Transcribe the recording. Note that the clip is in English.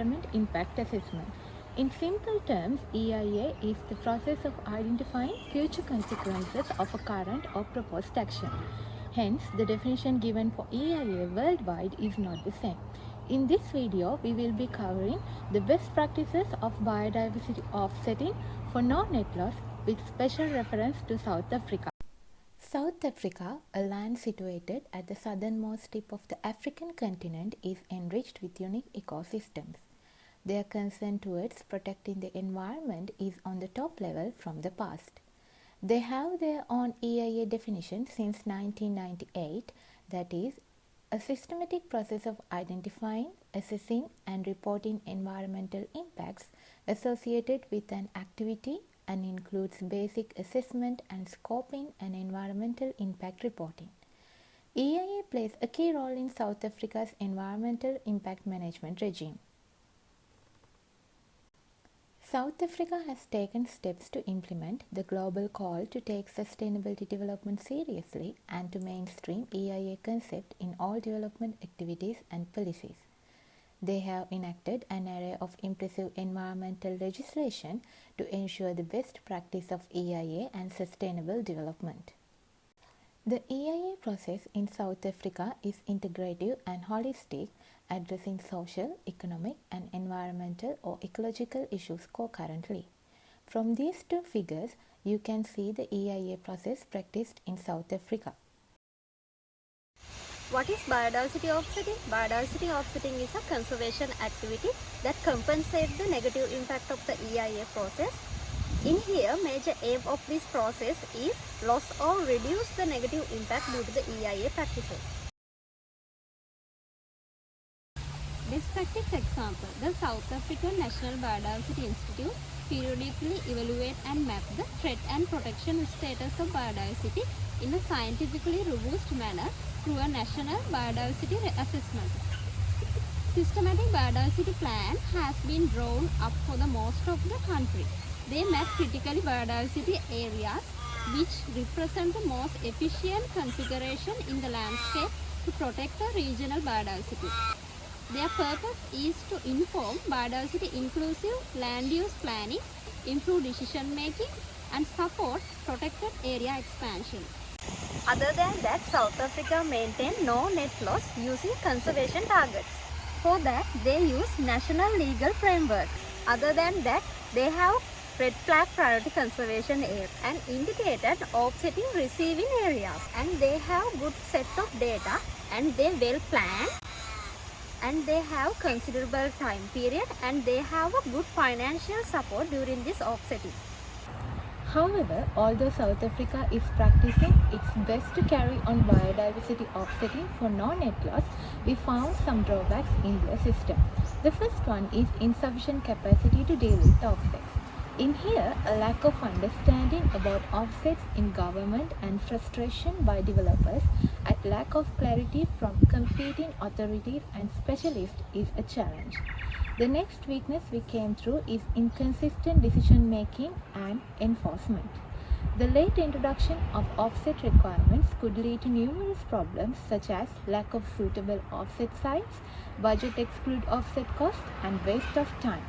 environment impact assessment. In simple terms, EIA is the process of identifying future consequences of a current or proposed action. Hence, the definition given for EIA worldwide is not the same. In this video, we will be covering the best practices of biodiversity offsetting for no-net loss with special reference to South Africa. South Africa, a land situated at the southernmost tip of the African continent, is enriched with unique ecosystems. Their concern towards protecting the environment is on the top level from the past. They have their own EIA definition since 1998, that is, a systematic process of identifying, assessing and reporting environmental impacts associated with an activity and includes basic assessment and scoping and environmental impact reporting. EIA plays a key role in South Africa's environmental impact management regime. South Africa has taken steps to implement the global call to take sustainability development seriously and to mainstream EIA concept in all development activities and policies. They have enacted an array of impressive environmental legislation to ensure the best practice of EIA and sustainable development. The EIA process in South Africa is integrative and holistic, addressing social, economic and environmental or ecological issues concurrently. From these two figures, you can see the EIA process practiced in South Africa. What is biodiversity offsetting? Biodiversity offsetting is a conservation activity that compensates the negative impact of the EIA process. In here, major aim of this process is loss or reduce the negative impact due to the EIA practices. This practice example, the South African National Biodiversity Institute periodically evaluate and map the threat and protection status of biodiversity in a scientifically robust manner through a national biodiversity assessment. Systematic biodiversity plan has been drawn up for the most of the country. They map critically biodiversity areas which represent the most efficient configuration in the landscape to protect the regional biodiversity. Their purpose is to inform biodiversity inclusive land use planning, improve decision making and support protected area expansion. Other than that, South Africa maintains no net loss using conservation targets. For that, they use national legal framework. Other than that, they have red flag priority conservation area and indicated offsetting receiving areas, and they have good set of data and they well planned and they have considerable time period and they have a good financial support during this offsetting. However, although South Africa is practicing its best to carry on biodiversity offsetting for no-net loss, we found some drawbacks in their system. The first one is insufficient capacity to deal with offsets. In here, a lack of understanding about offsets in government and frustration by developers at lack of clarity from competing authorities and specialists is a challenge. The next weakness we came through is inconsistent decision making and enforcement. The late introduction of offset requirements could lead to numerous problems such as lack of suitable offset sites, budget exclude offset costs and waste of time.